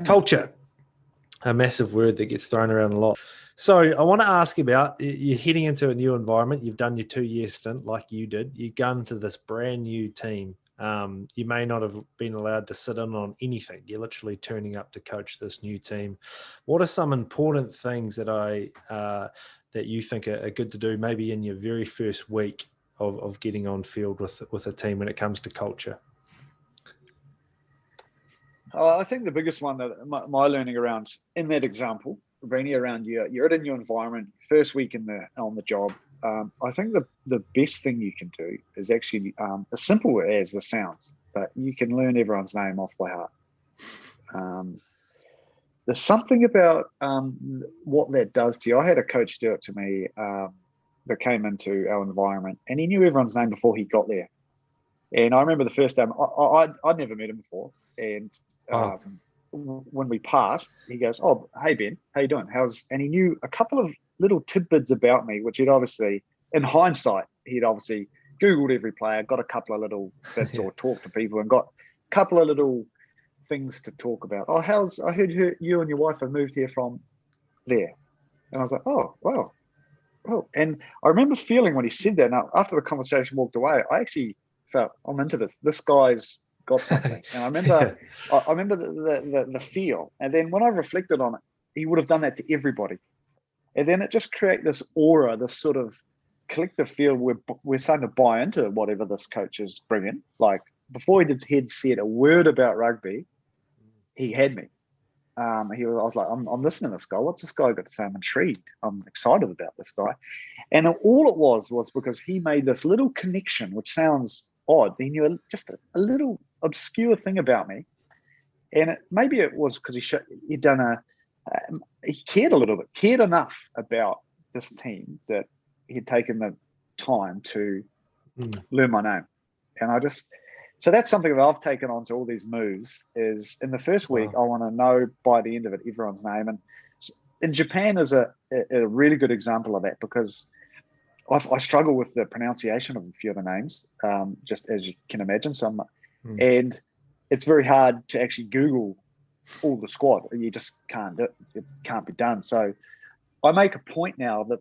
Culture, a massive word that gets thrown around a lot. So I want to ask you about, you're heading into a new environment. You've done your 2-year stint like you did. You've gone to this brand new team. You may not have been allowed to sit in on anything. You're literally turning up to coach this new team. What are some important things that you think are good to do maybe in your very first week of getting on field with a team when it comes to culture? I think the biggest one that my learning around in that example, Rainy, around you're in a new environment, first week on the job. I think the best thing you can do is actually as simple as this sounds, but you can learn everyone's name off by heart. There's something about what that does to you. I had a coach do it to me that came into our environment, and he knew everyone's name before he got there. And I remember the first time I'd never met him before, and when we passed, he goes, "Oh, hey Ben, how you doing? And he knew a couple of little tidbits about me, which he'd obviously, in hindsight, he'd obviously Googled every player, got a couple of little bits or talked to people, and got a couple of little things to talk about. Oh, I heard you and your wife have moved here from there. And I was like, oh, wow. Oh. And I remember feeling when he said that, now after the conversation walked away, I actually felt, I'm into this. This guy's got something. And I remember I remember the feel. And then when I reflected on it, he would have done that to everybody. And then it just created this aura, this sort of collective feel where we're starting to buy into whatever this coach is bringing. Like before he'd said a word about rugby, he had me. I was like, I'm listening to this guy. What's this guy got to say? I'm intrigued. I'm excited about this guy. And all it was because he made this little connection, which sounds odd. He knew just a little obscure thing about me. And maybe it was because he cared a little bit, cared enough about this team that he'd taken the time to learn my name. And so that's something that I've taken on to all these moves is in the first week, I want to know by the end of it, everyone's name. And in Japan is a really good example of that because I struggle with the pronunciation of a few of the names, just as you can imagine. And it's very hard to actually Google all the squad. You just can't, it can't be done. So I make a point now that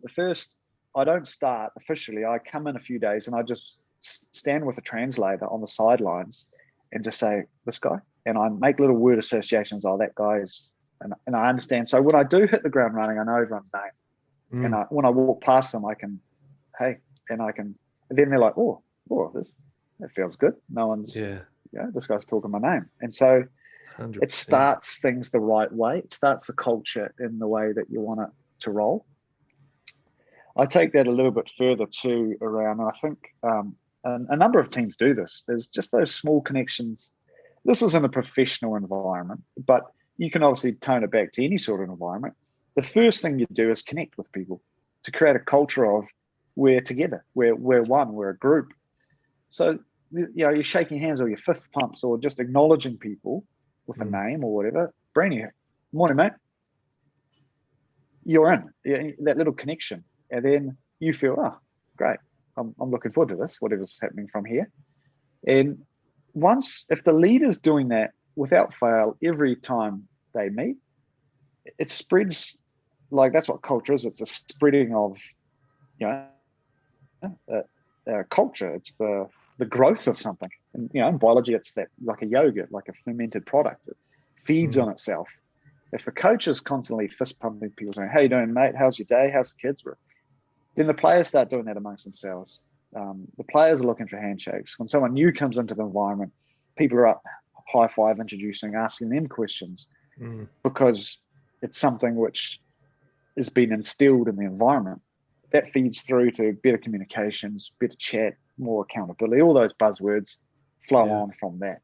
I don't start officially. I come in a few days and I just stand with a translator on the sidelines and just say this guy, and I make little word associations. Oh, that guy's, and I understand. So when I do hit the ground running, I know everyone's name, and when I walk past them, I can, hey, and then they're like, oh, that feels good. No one's, this guy's talking my name, and so 100%. It starts things the right way. It starts the culture in the way that you want it to roll. I take that a little bit further too around, and I think a number of teams do this. There's just those small connections. This is in a professional environment, but you can obviously tone it back to any sort of environment. The first thing you do is connect with people to create a culture of we're together, we're one, we're a group. So, you're shaking hands or your fist pumps or just acknowledging people with a name or whatever. Brainy, morning, mate. You're in that little connection. And then you feel, oh, great. I'm looking forward to this, whatever's happening from here. And if the leader's doing that without fail every time they meet, it spreads. Like that's what culture is. It's a spreading of, culture. It's the growth of something. And, in biology, it's that like a yogurt, like a fermented product. It feeds on itself. If the coach is constantly fist pumping people saying, "How you doing, mate? How's your day? How's the kids?" Then the players start doing that amongst themselves. The players are looking for handshakes. When someone new comes into the environment, people are up high five, introducing, asking them questions because it's something which has been instilled in the environment. That feeds through to better communications, better chat, more accountability. All those buzzwords flow on from that.